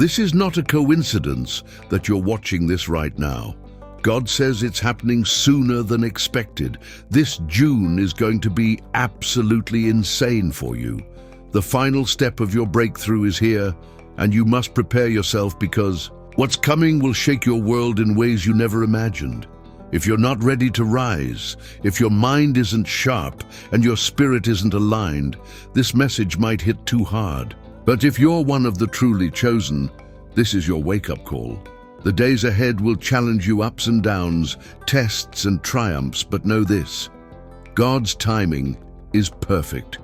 This is not a coincidence that you're watching this right now. God says it's happening sooner than expected. This June is going to be absolutely insane for you. The final step of your breakthrough is here, and you must prepare yourself because what's coming will shake your world in ways you never imagined. If you're not ready to rise, if your mind isn't sharp and your spirit isn't aligned, this message might hit too hard. But if you're one of the truly chosen, this is your wake-up call. The days ahead will challenge you ups and downs, tests and triumphs, but know this: God's timing is perfect.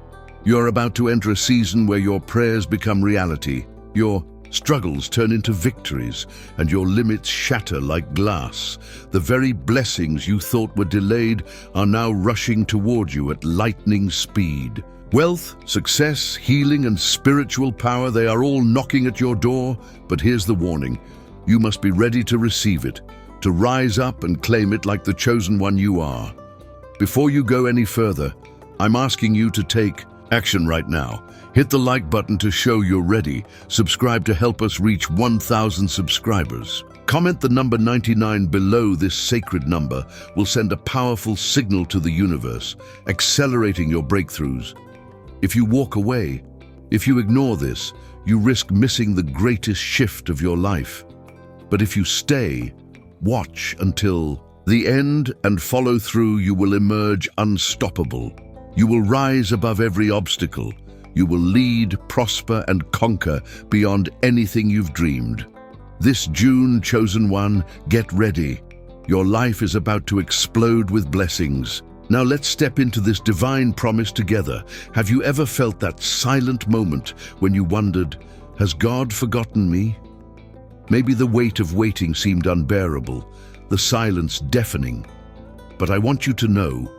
You're about to enter a season where your prayers become reality, your struggles turn into victories, and your limits shatter like glass. The very blessings you thought were delayed are now rushing toward you at lightning speed. Wealth, success, healing, and spiritual power, they are all knocking at your door, but here's the warning. You must be ready to receive it, to rise up and claim it like the chosen one you are. Before you go any further, I'm asking you to take action right now. Hit the like button to show you're ready. Subscribe to help us reach 1,000 subscribers. Comment the number 99 below. This sacred number will send a powerful signal to the universe, accelerating your breakthroughs. If you walk away, if you ignore this, you risk missing the greatest shift of your life. But if you stay, watch until the end and follow through, you will emerge unstoppable. You will rise above every obstacle. You will lead, prosper, and conquer beyond anything you've dreamed. This June, chosen one, get ready. Your life is about to explode with blessings. Now let's step into this divine promise together. Have you ever felt that silent moment when you wondered, has God forgotten me? Maybe the weight of waiting seemed unbearable, the silence deafening. But I want you to know,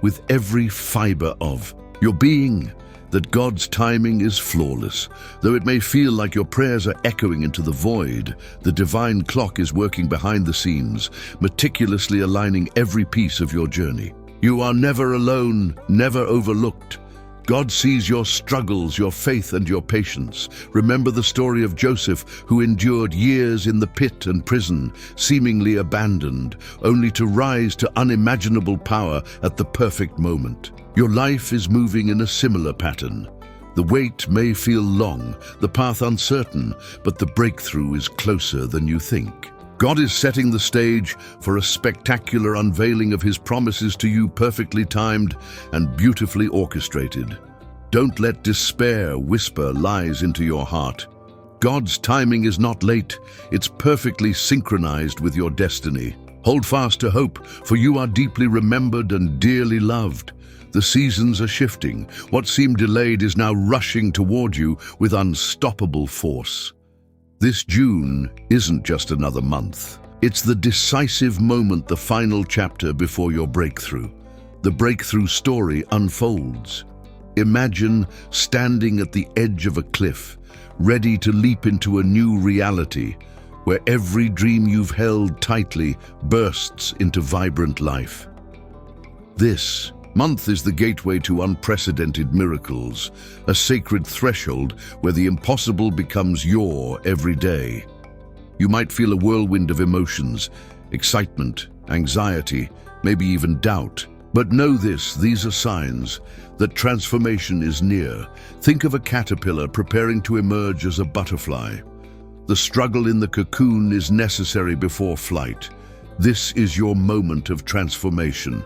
with every fiber of your being, that God's timing is flawless. Though it may feel like your prayers are echoing into the void, the divine clock is working behind the scenes, meticulously aligning every piece of your journey. You are never alone, never overlooked. God sees your struggles, your faith, and your patience. Remember the story of Joseph, who endured years in the pit and prison, seemingly abandoned, only to rise to unimaginable power at the perfect moment. Your life is moving in a similar pattern. The wait may feel long, the path uncertain, but the breakthrough is closer than you think. God is setting the stage for a spectacular unveiling of His promises to you, perfectly timed and beautifully orchestrated. Don't let despair whisper lies into your heart. God's timing is not late, it's perfectly synchronized with your destiny. Hold fast to hope, for you are deeply remembered and dearly loved. The seasons are shifting. What seemed delayed is now rushing toward you with unstoppable force. This June isn't just another month. It's the decisive moment, the final chapter before your breakthrough. The breakthrough story unfolds. Imagine standing at the edge of a cliff, ready to leap into a new reality, where every dream you've held tightly bursts into vibrant life. This month is the gateway to unprecedented miracles, a sacred threshold where the impossible becomes your everyday. You might feel a whirlwind of emotions, excitement, anxiety, maybe even doubt. But know this, these are signs that transformation is near. Think of a caterpillar preparing to emerge as a butterfly. The struggle in the cocoon is necessary before flight. This is your moment of transformation.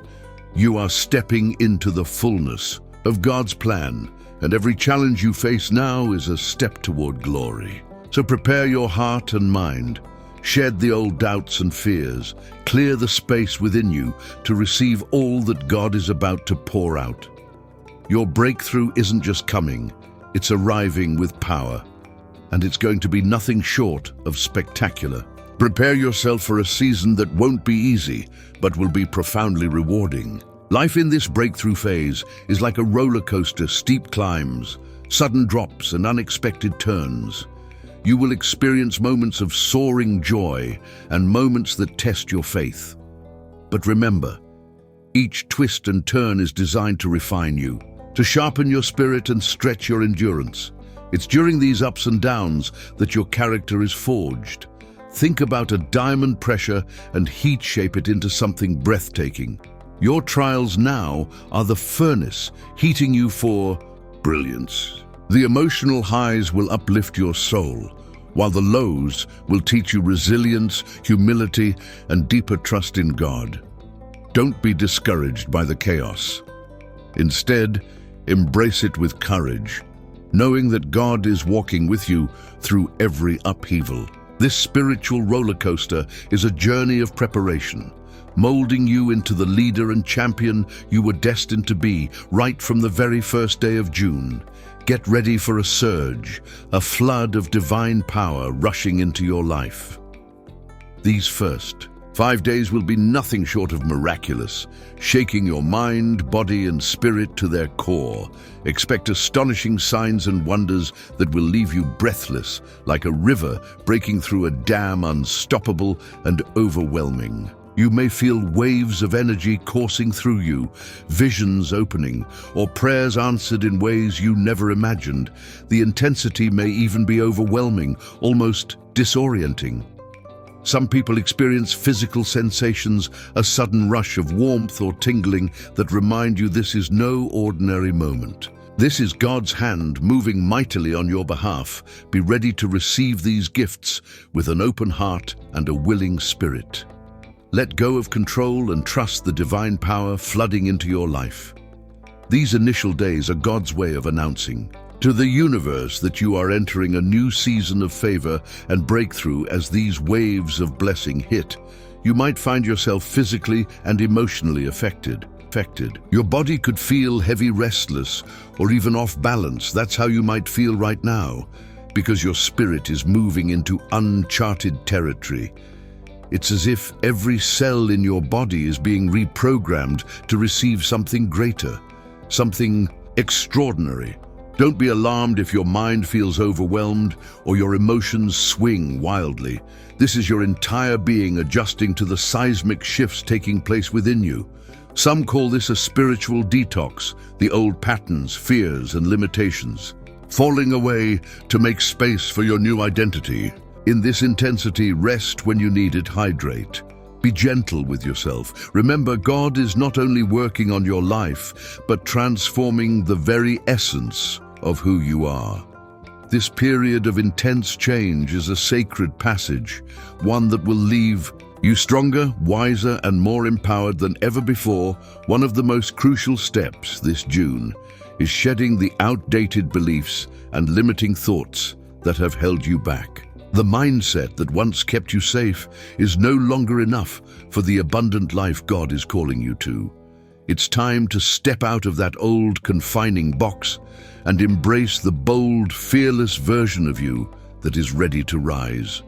You are stepping into the fullness of God's plan, and every challenge you face now is a step toward glory. So prepare your heart and mind. Shed the old doubts and fears. Clear the space within you to receive all that God is about to pour out. Your breakthrough isn't just coming, it's arriving with power, and it's going to be nothing short of spectacular. Prepare yourself for a season that won't be easy, but will be profoundly rewarding. Life in this breakthrough phase is like a roller coaster, steep climbs, sudden drops, and unexpected turns. You will experience moments of soaring joy and moments that test your faith. But remember, each twist and turn is designed to refine you, to sharpen your spirit and stretch your endurance. It's during these ups and downs that your character is forged. Think about a diamond pressure and heat shape it into something breathtaking. Your trials now are the furnace heating you for brilliance. The emotional highs will uplift your soul, while the lows will teach you resilience, humility, and deeper trust in God. Don't be discouraged by the chaos. Instead, embrace it with courage, knowing that God is walking with you through every upheaval. This spiritual roller coaster is a journey of preparation, molding you into the leader and champion you were destined to be right from the very first day of June. Get ready for a surge, a flood of divine power rushing into your life. These first 5 days will be nothing short of miraculous, shaking your mind, body, and spirit to their core. Expect astonishing signs and wonders that will leave you breathless, like a river breaking through a dam, unstoppable and overwhelming. You may feel waves of energy coursing through you, visions opening, or prayers answered in ways you never imagined. The intensity may even be overwhelming, almost disorienting. Some people experience physical sensations, a sudden rush of warmth or tingling that remind you this is no ordinary moment. This is God's hand moving mightily on your behalf. Be ready to receive these gifts with an open heart and a willing spirit. Let go of control and trust the divine power flooding into your life. These initial days are God's way of announcing to the universe that you are entering a new season of favor and breakthrough. As these waves of blessing hit, you might find yourself physically and emotionally affected. Your body could feel heavy, restless, or even off balance. That's how you might feel right now, because your spirit is moving into uncharted territory. It's as if every cell in your body is being reprogrammed to receive something greater, something extraordinary. Don't be alarmed if your mind feels overwhelmed or your emotions swing wildly. This is your entire being adjusting to the seismic shifts taking place within you. Some call this a spiritual detox, the old patterns, fears, and limitations falling away to make space for your new identity. In this intensity, rest when you need it, hydrate. Be gentle with yourself. Remember, God is not only working on your life, but transforming the very essence of who you are. This period of intense change is a sacred passage, one that will leave you stronger, wiser, and more empowered than ever before. One of the most crucial steps this June is shedding the outdated beliefs and limiting thoughts that have held you back. The mindset that once kept you safe is no longer enough for the abundant life God is calling you to. It's time to step out of that old confining box and embrace the bold, fearless version of you that is ready to rise.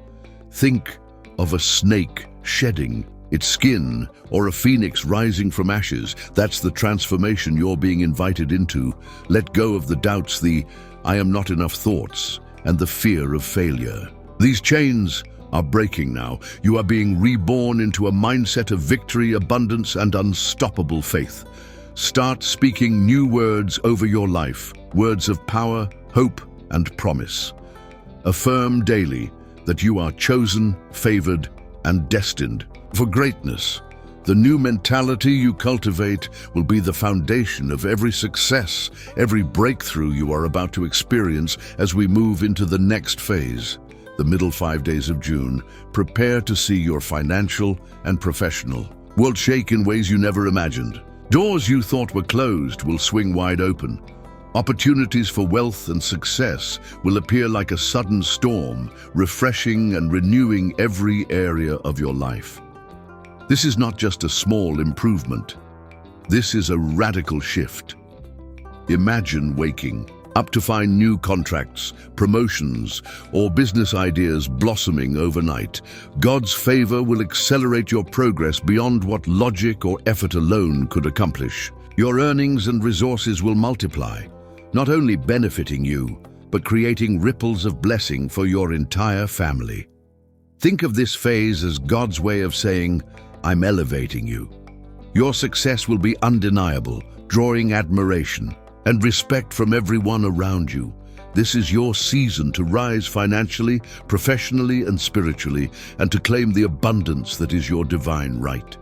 Think of a snake shedding its skin or a phoenix rising from ashes. That's the transformation you're being invited into. Let go of the doubts, the "I am not enough" thoughts, and the fear of failure. These chains are breaking now. You are being reborn into a mindset of victory, abundance, and unstoppable faith. Start speaking new words over your life, words of power, hope, and promise. Affirm daily that you are chosen, favored, and destined for greatness. The new mentality you cultivate will be the foundation of every success, every breakthrough you are about to experience as we move into the next phase. The middle 5 days of June, prepare to see your financial and professional world shake in ways you never imagined. Doors you thought were closed will swing wide open. Opportunities for wealth and success will appear like a sudden storm, refreshing and renewing every area of your life. This is not just a small improvement. This is a radical shift. Imagine waking up to find new contracts, promotions, or business ideas blossoming overnight. God's favor will accelerate your progress beyond what logic or effort alone could accomplish. Your earnings and resources will multiply, not only benefiting you, but creating ripples of blessing for your entire family. Think of this phase as God's way of saying, "I'm elevating you." Your success will be undeniable, drawing admiration and respect from everyone around you. This is your season to rise financially, professionally, and spiritually, and to claim the abundance that is your divine right.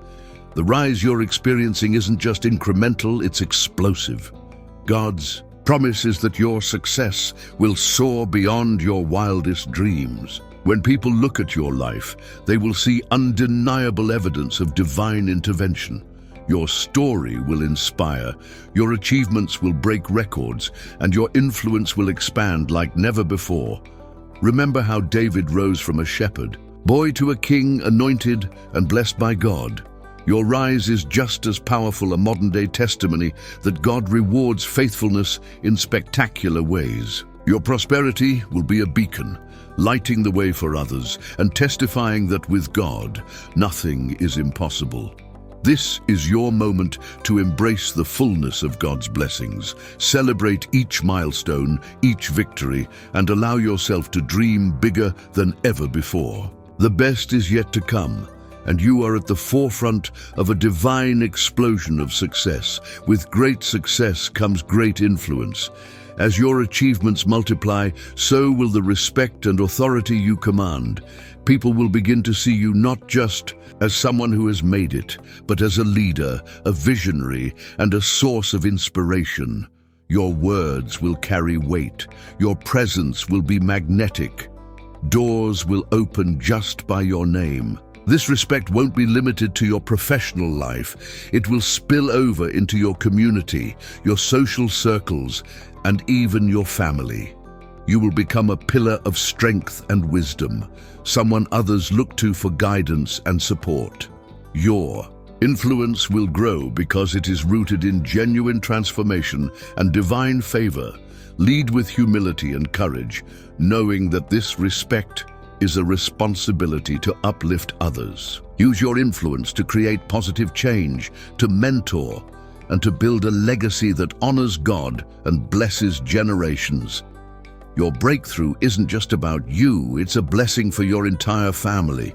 The rise you're experiencing isn't just incremental, it's explosive. God's promise is that your success will soar beyond your wildest dreams. When people look at your life, they will see undeniable evidence of divine intervention. Your story will inspire, your achievements will break records, and your influence will expand like never before. Remember how David rose from a shepherd, boy to a king, anointed and blessed by God. Your rise is just as powerful a modern-day testimony that God rewards faithfulness in spectacular ways. Your prosperity will be a beacon, lighting the way for others and testifying that with God, nothing is impossible. This is your moment to embrace the fullness of God's blessings. Celebrate each milestone, each victory, and allow yourself to dream bigger than ever before. The best is yet to come, and you are at the forefront of a divine explosion of success. With great success comes great influence. As your achievements multiply, so will the respect and authority you command. People will begin to see you not just as someone who has made it, but as a leader, a visionary, and a source of inspiration. Your words will carry weight. Your presence will be magnetic. Doors will open just by your name. This respect won't be limited to your professional life. It will spill over into your community, your social circles, and even your family. You will become a pillar of strength and wisdom, someone others look to for guidance and support. Your influence will grow because it is rooted in genuine transformation and divine favor. Lead with humility and courage, knowing that this respect is a responsibility to uplift others. Use your influence to create positive change, to mentor, and to build a legacy that honors God and blesses generations. Your breakthrough isn't just about you, it's a blessing for your entire family.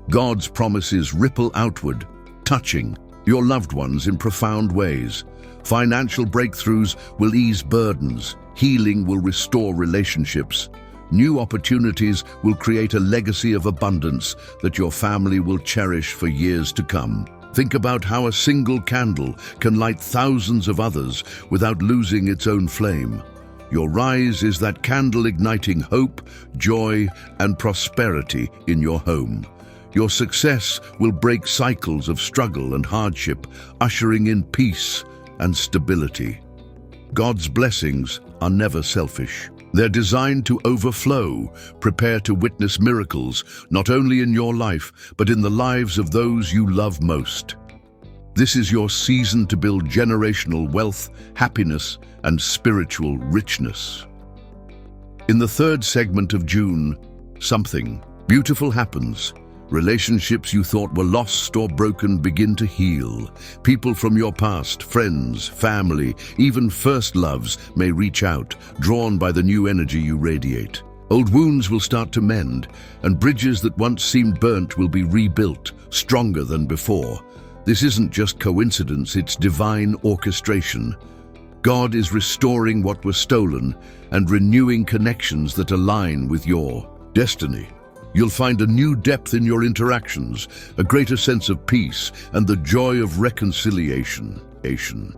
God's promises ripple outward, touching your loved ones in profound ways. Financial breakthroughs will ease burdens, healing will restore relationships. New opportunities will create a legacy of abundance that your family will cherish for years to come. Think about how a single candle can light thousands of others without losing its own flame. Your rise is that candle igniting hope, joy, and prosperity in your home. Your success will break cycles of struggle and hardship, ushering in peace and stability. God's blessings are never selfish. They're designed to overflow. Prepare to witness miracles, not only in your life, but in the lives of those you love most. This is your season to build generational wealth, happiness, and spiritual richness. In the third segment of June, something beautiful happens. Relationships you thought were lost or broken begin to heal. People from your past, friends, family, even first loves may reach out, drawn by the new energy you radiate. Old wounds will start to mend, and bridges that once seemed burnt will be rebuilt, stronger than before. This isn't just coincidence, it's divine orchestration. God is restoring what was stolen and renewing connections that align with your destiny. You'll find a new depth in your interactions, a greater sense of peace, and the joy of reconciliation.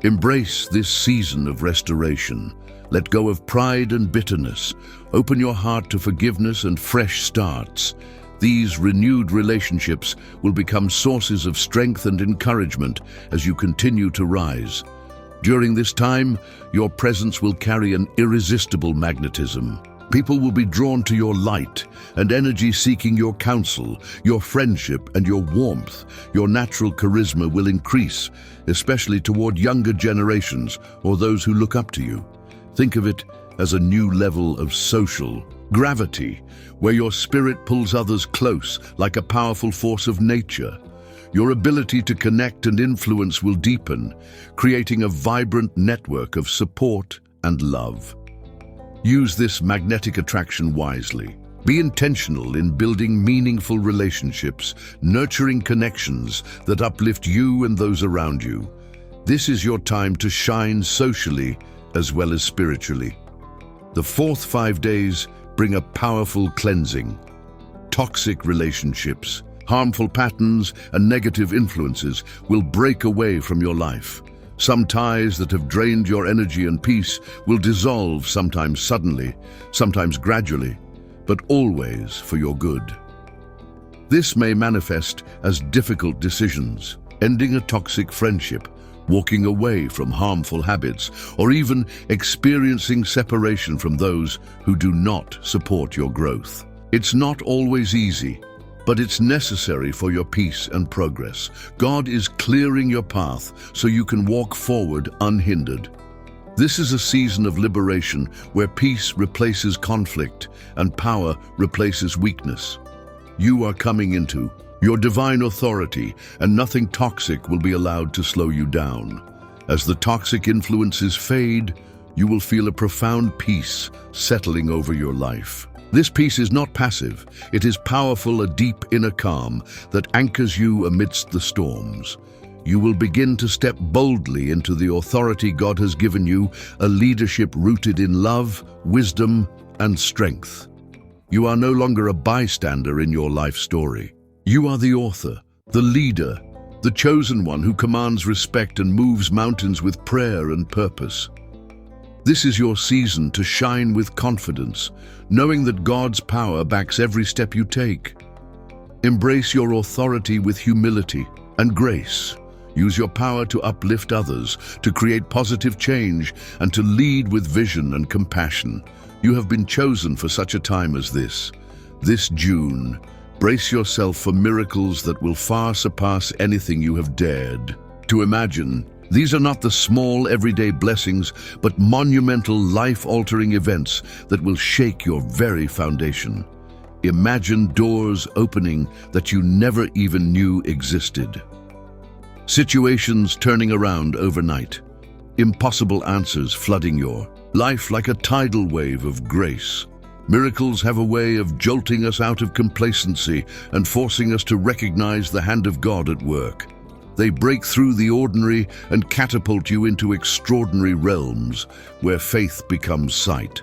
Embrace this season of restoration. Let go of pride and bitterness. Open your heart to forgiveness and fresh starts. These renewed relationships will become sources of strength and encouragement as you continue to rise. During this time, your presence will carry an irresistible magnetism. People will be drawn to your light and energy, seeking your counsel, your friendship, and your warmth. Your natural charisma will increase, especially toward younger generations or those who look up to you. Think of it as a new level of social gravity, where your spirit pulls others close like a powerful force of nature. Your ability to connect and influence will deepen, creating a vibrant network of support and love. Use this magnetic attraction wisely. Be intentional in building meaningful relationships, nurturing connections that uplift you and those around you. This is your time to shine socially as well as spiritually. The fourth 5 days bring a powerful cleansing. Toxic relationships, harmful patterns, and negative influences will break away from your life. Some ties that have drained your energy and peace will dissolve, sometimes suddenly, sometimes gradually, but always for your good. This may manifest as difficult decisions, ending a toxic friendship, walking away from harmful habits, or even experiencing separation from those who do not support your growth. It's not always easy, but it's necessary for your peace and progress. God is clearing your path so you can walk forward unhindered. This is a season of liberation where peace replaces conflict and power replaces weakness. You are coming into your divine authority, and nothing toxic will be allowed to slow you down. As the toxic influences fade, you will feel a profound peace settling over your life. This peace is not passive. It is powerful, a deep inner calm that anchors you amidst the storms. You will begin to step boldly into the authority God has given you, a leadership rooted in love, wisdom, and strength. You are no longer a bystander in your life story. You are the author, the leader, the chosen one who commands respect and moves mountains with prayer and purpose. This is your season to shine with confidence, knowing that God's power backs every step you take. Embrace your authority with humility and grace. Use your power to uplift others, to create positive change, and to lead with vision and compassion. You have been chosen for such a time as this. This June, brace yourself for miracles that will far surpass anything you have dared to imagine. These are not the small, everyday blessings, but monumental, life-altering events that will shake your very foundation. Imagine doors opening that you never even knew existed. Situations turning around overnight. Impossible answers flooding your life like a tidal wave of grace. Miracles have a way of jolting us out of complacency and forcing us to recognize the hand of God at work. They break through the ordinary and catapult you into extraordinary realms where faith becomes sight.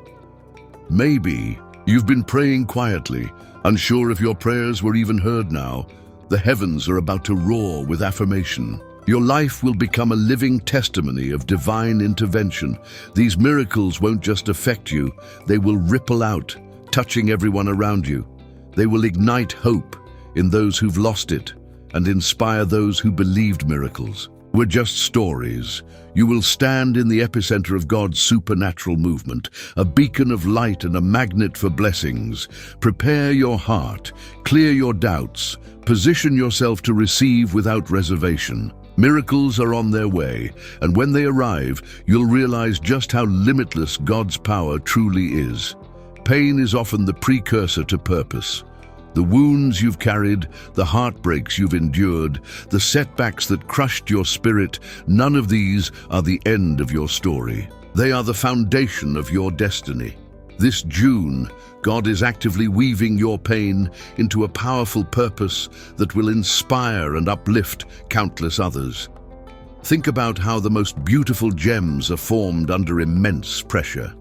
Maybe you've been praying quietly, unsure if your prayers were even heard now. The heavens are about to roar with affirmation. Your life will become a living testimony of divine intervention. These miracles won't just affect you, they will ripple out, touching everyone around you. They will ignite hope in those who've lost it and inspire those who believed miracles were just stories. You will stand in the epicenter of God's supernatural movement, a beacon of light and a magnet for blessings. Prepare your heart, clear your doubts, position yourself to receive without reservation. Miracles are on their way, and when they arrive, you'll realize just how limitless God's power truly is. Pain is often the precursor to purpose. The wounds you've carried, the heartbreaks you've endured, the setbacks that crushed your spirit, none of these are the end of your story. They are the foundation of your destiny. This June, God is actively weaving your pain into a powerful purpose that will inspire and uplift countless others. Think about how the most beautiful gems are formed under immense pressure.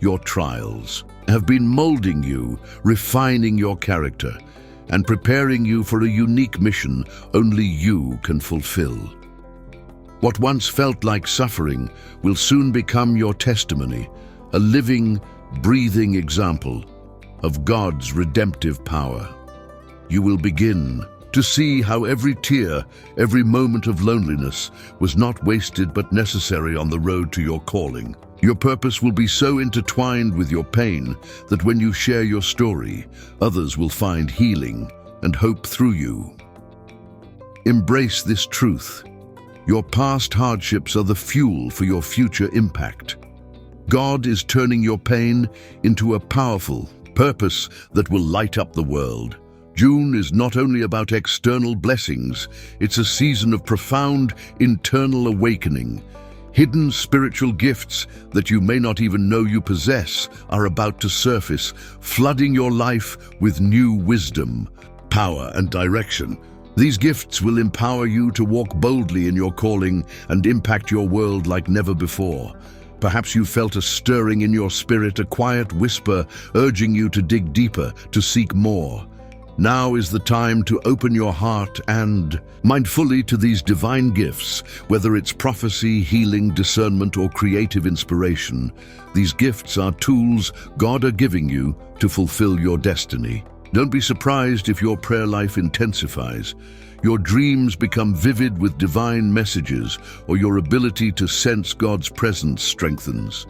Your trials have been molding you, refining your character, and preparing you for a unique mission only you can fulfill. What once felt like suffering will soon become your testimony, a living, breathing example of God's redemptive power. You will begin to see how every tear, every moment of loneliness was not wasted but necessary on the road to your calling. Your purpose will be so intertwined with your pain that when you share your story, others will find healing and hope through you. Embrace this truth. Your past hardships are the fuel for your future impact. God is turning your pain into a powerful purpose that will light up the world. June is not only about external blessings, it's a season of profound internal awakening. Hidden spiritual gifts that you may not even know you possess are about to surface, flooding your life with new wisdom, power, and direction. These gifts will empower you to walk boldly in your calling and impact your world like never before. Perhaps you felt a stirring in your spirit, a quiet whisper urging you to dig deeper, to seek more. Now is the time to open your heart and mind fully to these divine gifts, whether it's prophecy, healing, discernment, or creative inspiration. These gifts are tools God are giving you to fulfill your destiny. Don't be surprised if your prayer life intensifies, your dreams become vivid with divine messages, or your ability to sense God's presence strengthens.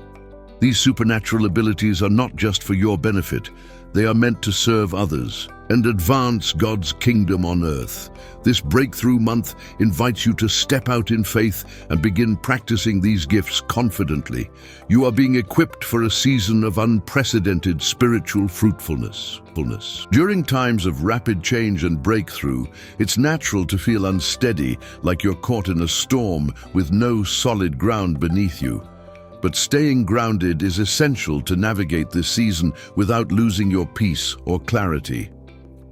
These supernatural abilities are not just for your benefit, they are meant to serve others and advance God's kingdom on earth. This breakthrough month invites you to step out in faith and begin practicing these gifts confidently. You are being equipped for a season of unprecedented spiritual fruitfulness. During times of rapid change and breakthrough, it's natural to feel unsteady, like you're caught in a storm with no solid ground beneath you. But staying grounded is essential to navigate this season without losing your peace or clarity.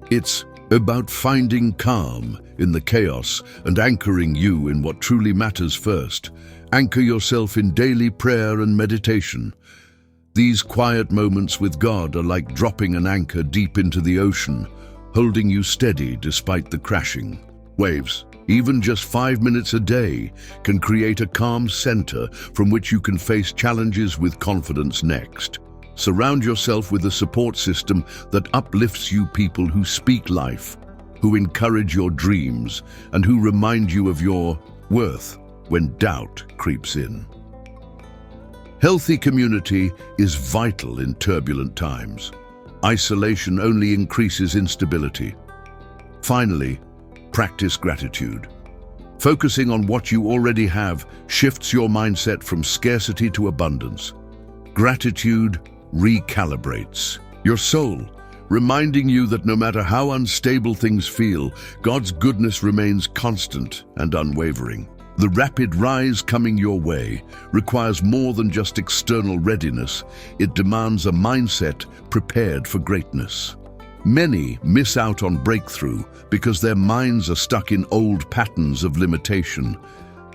It's about finding calm in the chaos and anchoring you in what truly matters first. Anchor yourself in daily prayer and meditation. These quiet moments with God are like dropping an anchor deep into the ocean, holding you steady despite the crashing waves. Even just 5 minutes a day can create a calm center from which you can face challenges with confidence next. Surround yourself with a support system that uplifts you, people who speak life, who encourage your dreams, and who remind you of your worth when doubt creeps in. Healthy community is vital in turbulent times. Isolation only increases instability. Finally, practice gratitude. Focusing on what you already have shifts your mindset from scarcity to abundance. Gratitude recalibrates your soul, reminding you that no matter how unstable things feel, God's goodness remains constant and unwavering. The rapid rise coming your way requires more than just external readiness. It demands a mindset prepared for greatness. Many miss out on breakthrough because their minds are stuck in old patterns of limitation.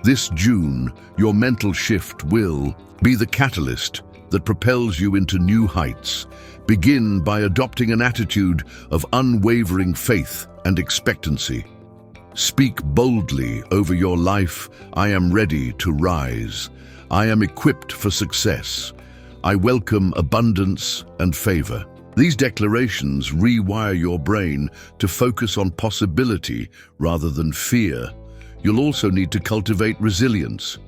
This June, your mental shift will be the catalyst that propels you into new heights. Begin by adopting an attitude of unwavering faith and expectancy. Speak boldly over your life. I am ready to rise. I am equipped for success. I welcome abundance and favor. These declarations rewire your brain to focus on possibility rather than fear. You'll also need to cultivate resilience.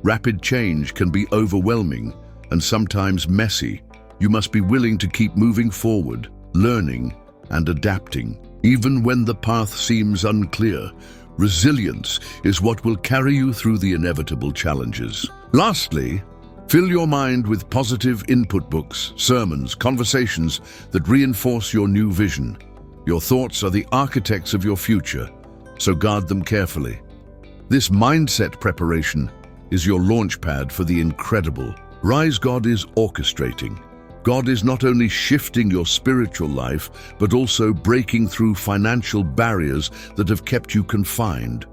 Rapid change can be overwhelming and sometimes messy. You must be willing to keep moving forward, learning and adapting. Even when the path seems unclear, resilience is what will carry you through the inevitable challenges. Lastly, fill your mind with positive input books, sermons, conversations that reinforce your new vision. Your thoughts are the architects of your future, so guard them carefully. This mindset preparation is your launch pad for the incredible. Rise God is orchestrating. God is not only shifting your spiritual life, but also breaking through financial barriers that have kept you confined.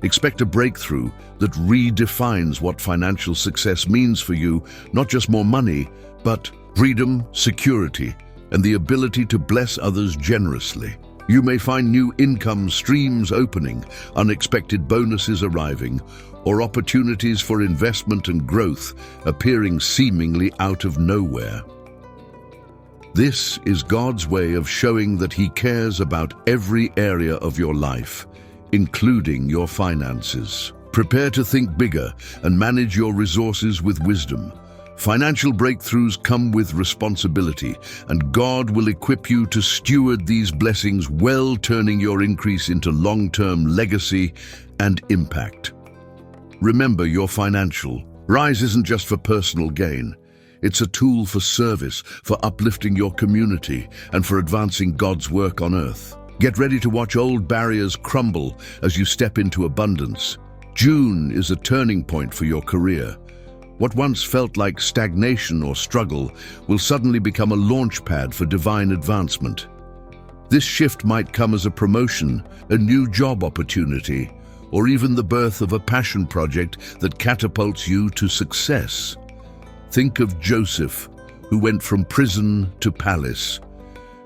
Expect a breakthrough that redefines what financial success means for you, not just more money, but freedom, security, and the ability to bless others generously. You may find new income streams opening, unexpected bonuses arriving, or opportunities for investment and growth appearing seemingly out of nowhere. This is God's way of showing that He cares about every area of your life, including your finances. Prepare to think bigger and manage your resources with wisdom. Financial breakthroughs come with responsibility, and God will equip you to steward these blessings well, turning your increase into long-term legacy and impact. Remember, your financial rise isn't just for personal gain. It's a tool for service, for uplifting your community, and for advancing God's work on earth. Get ready to watch old barriers crumble as you step into abundance. June is a turning point for your career. What once felt like stagnation or struggle will suddenly become a launch pad for divine advancement. This shift might come as a promotion, a new job opportunity, or even the birth of a passion project that catapults you to success. Think of Joseph, who went from prison to palace.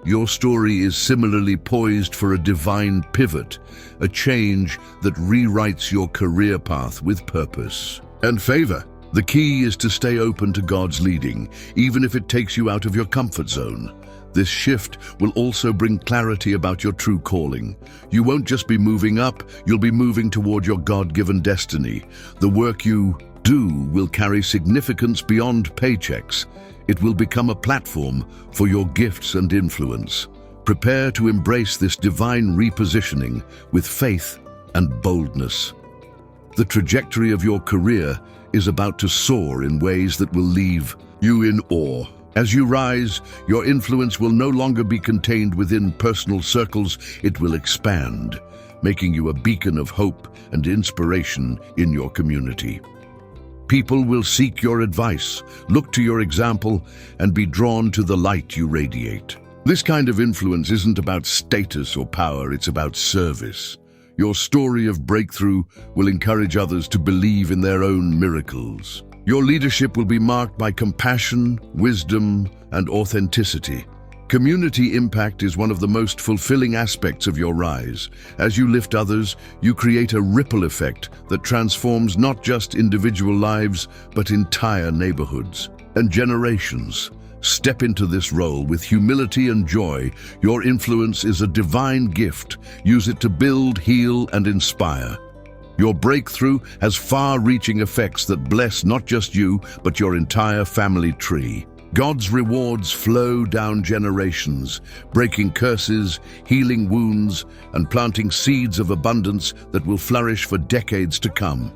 Your story is similarly poised for a divine pivot, a change that rewrites your career path with purpose and favor. The key is to stay open to God's leading, even if it takes you out of your comfort zone. This shift will also bring clarity about your true calling. You won't just be moving up, you'll be moving toward your God-given destiny. The work you do will carry significance beyond paychecks. It will become a platform for your gifts and influence. Prepare to embrace this divine repositioning with faith and boldness. The trajectory of your career is about to soar in ways that will leave you in awe. As you rise, your influence will no longer be contained within personal circles, it will expand, making you a beacon of hope and inspiration in your community. People will seek your advice, look to your example, and be drawn to the light you radiate. This kind of influence isn't about status or power, it's about service. Your story of breakthrough will encourage others to believe in their own miracles. Your leadership will be marked by compassion, wisdom, and authenticity. Community impact is one of the most fulfilling aspects of your rise. As you lift others, you create a ripple effect that transforms not just individual lives, but entire neighborhoods and generations. Step into this role with humility and joy. Your influence is a divine gift. Use it to build, heal, and inspire. Your breakthrough has far-reaching effects that bless not just you, but your entire family tree. God's rewards flow down generations, breaking curses, healing wounds, and planting seeds of abundance that will flourish for decades to come.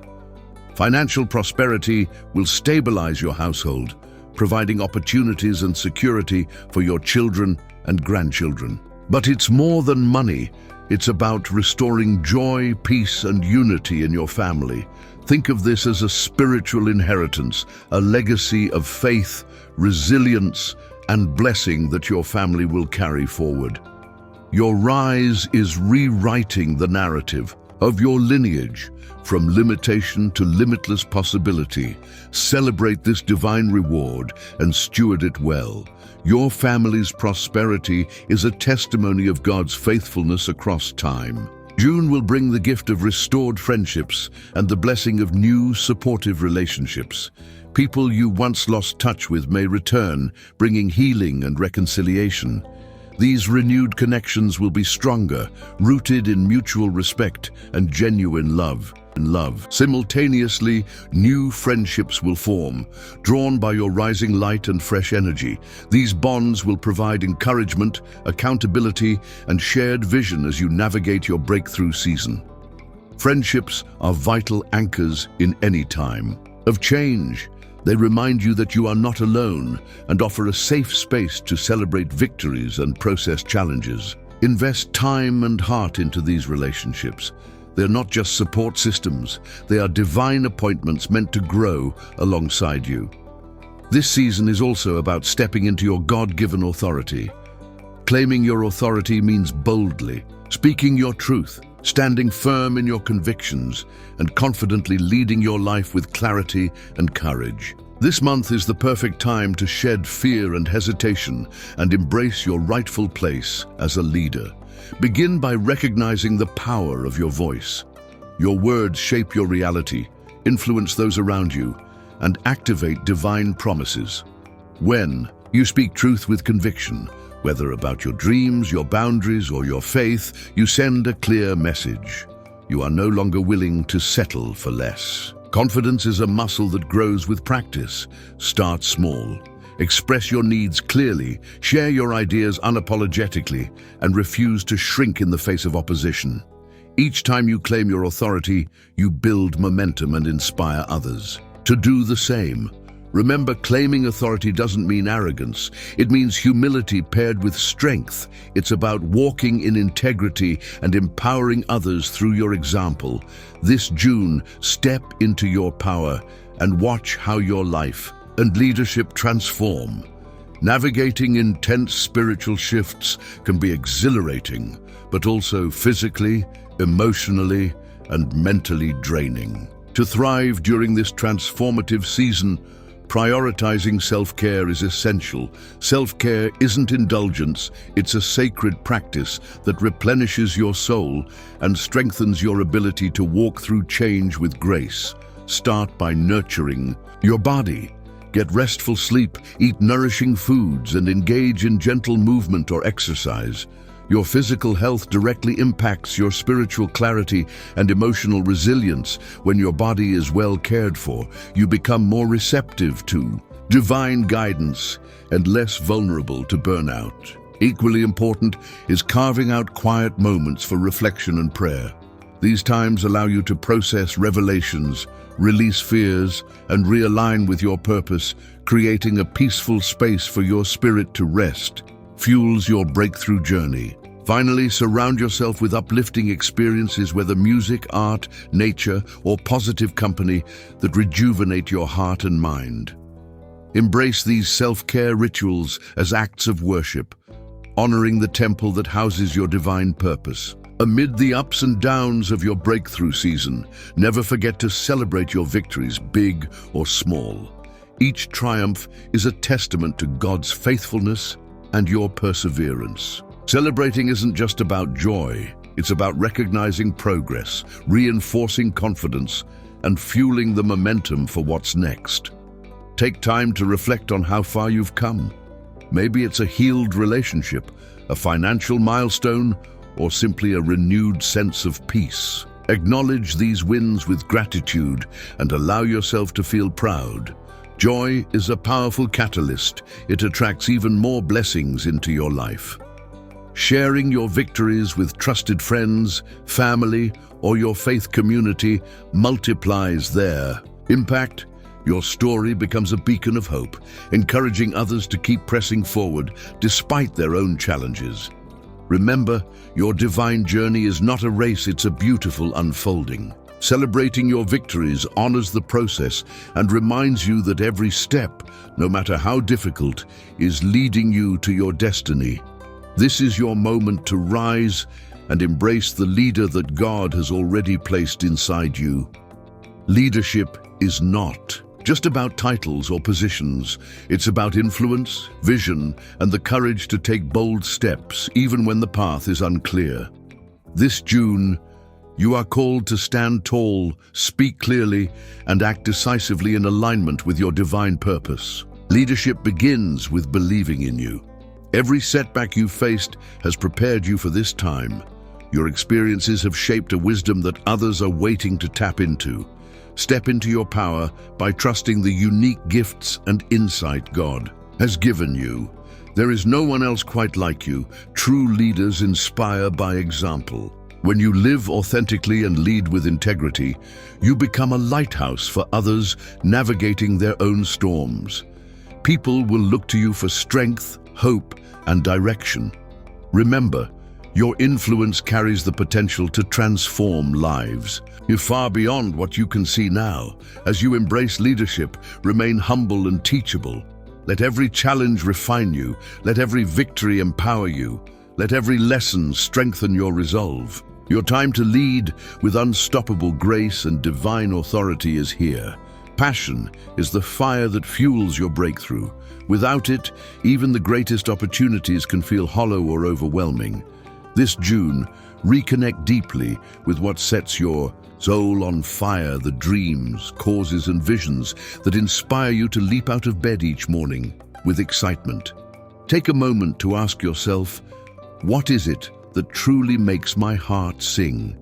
Financial prosperity will stabilize your household, providing opportunities and security for your children and grandchildren. But it's more than money. It's about restoring joy, peace, and unity in your family. Think of this as a spiritual inheritance, a legacy of faith, resilience, and blessing that your family will carry forward. Your rise is rewriting the narrative of your lineage, from limitation to limitless possibility. Celebrate this divine reward and steward it well. Your family's prosperity is a testimony of God's faithfulness across time. June will bring the gift of restored friendships and the blessing of new, supportive relationships. People you once lost touch with may return, bringing healing and reconciliation. These renewed connections will be stronger, rooted in mutual respect and genuine love. Simultaneously, new friendships will form, drawn by your rising light and fresh energy. These bonds will provide encouragement, accountability, and shared vision as you navigate your breakthrough season. Friendships are vital anchors in any time of change. They remind you that you are not alone and offer a safe space to celebrate victories and process challenges. Invest time and heart into these relationships. They're not just support systems, they are divine appointments meant to grow alongside you. This season is also about stepping into your God-given authority. Claiming your authority means boldly, speaking your truth, standing firm in your convictions, and confidently leading your life with clarity and courage. This month is the perfect time to shed fear and hesitation and embrace your rightful place as a leader. Begin by recognizing the power of your voice. Your words shape your reality, influence those around you, and activate divine promises. When you speak truth with conviction, whether about your dreams, your boundaries, or your faith, you send a clear message. You are no longer willing to settle for less. Confidence is a muscle that grows with practice. Start small. Express your needs clearly, share your ideas unapologetically, and refuse to shrink in the face of opposition. Each time you claim your authority, you build momentum and inspire others to do the same. Remember, claiming authority doesn't mean arrogance. It means humility paired with strength. It's about walking in integrity and empowering others through your example. This June, step into your power and watch how your life and leadership transform. Navigating intense spiritual shifts can be exhilarating, but also physically, emotionally, and mentally draining. To thrive during this transformative season, Prioritizing self-care is essential. Self-care isn't indulgence, it's a sacred practice that replenishes your soul and strengthens your ability to walk through change with grace. Start by nurturing your body. Get restful sleep, eat nourishing foods, and engage in gentle movement or exercise. Your physical health directly impacts your spiritual clarity and emotional resilience. When your body is well cared for, you become more receptive to divine guidance and less vulnerable to burnout. Equally important is carving out quiet moments for reflection and prayer. These times allow you to process revelations, release fears, and realign with your purpose, creating a peaceful space for your spirit to rest. Fuels your breakthrough journey. Finally, surround yourself with uplifting experiences, whether music, art, nature, or positive company that rejuvenate your heart and mind. Embrace these self-care rituals as acts of worship, honoring the temple that houses your divine purpose. Amid the ups and downs of your breakthrough season, never forget to celebrate your victories, big or small. Each triumph is a testament to God's faithfulness and your perseverance. Celebrating isn't just about joy, it's about recognizing progress, reinforcing confidence, and fueling the momentum for what's next. Take time to reflect on how far you've come. Maybe it's a healed relationship, a financial milestone, or simply a renewed sense of peace. Acknowledge these wins with gratitude and allow yourself to feel proud. Joy is a powerful catalyst. It attracts even more blessings into your life. Sharing your victories with trusted friends, family, or your faith community multiplies their impact. Your story becomes a beacon of hope, encouraging others to keep pressing forward despite their own challenges. Remember, your divine journey is not a race, it's a beautiful unfolding. Celebrating your victories honors the process and reminds you that every step, no matter how difficult, is leading you to your destiny. This is your moment to rise and embrace the leader that God has already placed inside you. Leadership is not just about titles or positions. It's about influence, vision, and the courage to take bold steps, even when the path is unclear. This June, you are called to stand tall, speak clearly, and act decisively in alignment with your divine purpose. Leadership begins with believing in you. Every setback you've faced has prepared you for this time. Your experiences have shaped a wisdom that others are waiting to tap into. Step into your power by trusting the unique gifts and insight God has given you. There is no one else quite like you. True leaders inspire by example. When you live authentically and lead with integrity, you become a lighthouse for others navigating their own storms. People will look to you for strength, hope, and direction. Remember, your influence carries the potential to transform lives. You're far beyond what you can see now. As you embrace leadership, remain humble and teachable. Let every challenge refine you. Let every victory empower you. Let every lesson strengthen your resolve. Your time to lead with unstoppable grace and divine authority is here. Passion is the fire that fuels your breakthrough. Without it, even the greatest opportunities can feel hollow or overwhelming. This June, reconnect deeply with what sets your soul on fire, the dreams, causes, and visions that inspire you to leap out of bed each morning with excitement. Take a moment to ask yourself, what is it that truly makes my heart sing?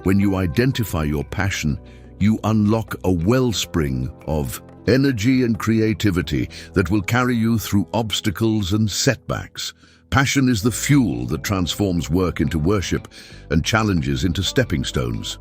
When you identify your passion, you unlock a wellspring of energy and creativity that will carry you through obstacles and setbacks. Passion is the fuel that transforms work into worship and challenges into stepping stones.